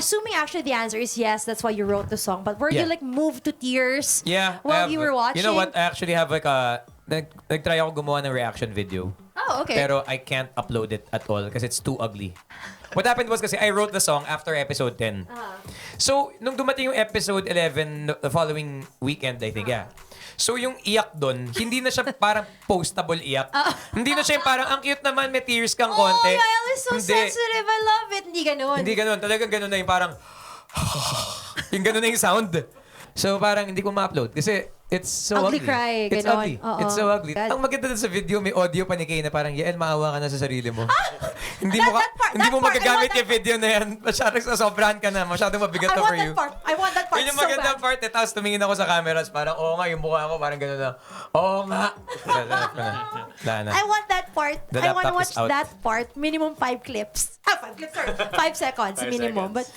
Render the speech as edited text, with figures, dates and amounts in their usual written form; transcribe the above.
assuming actually the answer is yes, that's why you wrote the song. But were you Yeah. like moved to tears Yeah. while I you have- were watching? You know what? I actually have like a... Nag-try ako gumawa ng reaction video. Oh, okay. Pero I can't upload it at all because it's too ugly. What happened was kasi I wrote the song after episode 10. So, nung dumating yung episode 11 the following weekend, I think, yeah. So, yung iyak doon, hindi na siya parang postable iyak. Hindi na siya yung parang, ang cute naman, may tears kang Oh, konti. Yael is so Hindi. sensitive. I love it. Hindi ganun. Hindi ganun. Talagang ganun na yung parang, yung ganun na yung sound. So, parang hindi ko ma-upload kasi it's so Ugly ugly. cry, It's ganon. ugly. Oo. It's so ugly. God. Ang maganda dun sa video, may audio pa ni Kay na parang, Yael, maawa ka na sa sarili mo. hindi mo That part, hindi that mo part, magagamit I want yung video na yan. Masyadong sasobrahan ka na. Masyadong mabigat I na want for that you. part. I want that part Yun yung so magandang bad. part eh. Tapos tumingin ako sa cameras, parang, oo nga, yung mukha ko parang gano'n na. Oo nga. Wala na. I want that part. The I want to laptop watch is out. that part. Minimum 5 clips. 5 clips, sorry. 5 seconds 5 minimum. seconds. But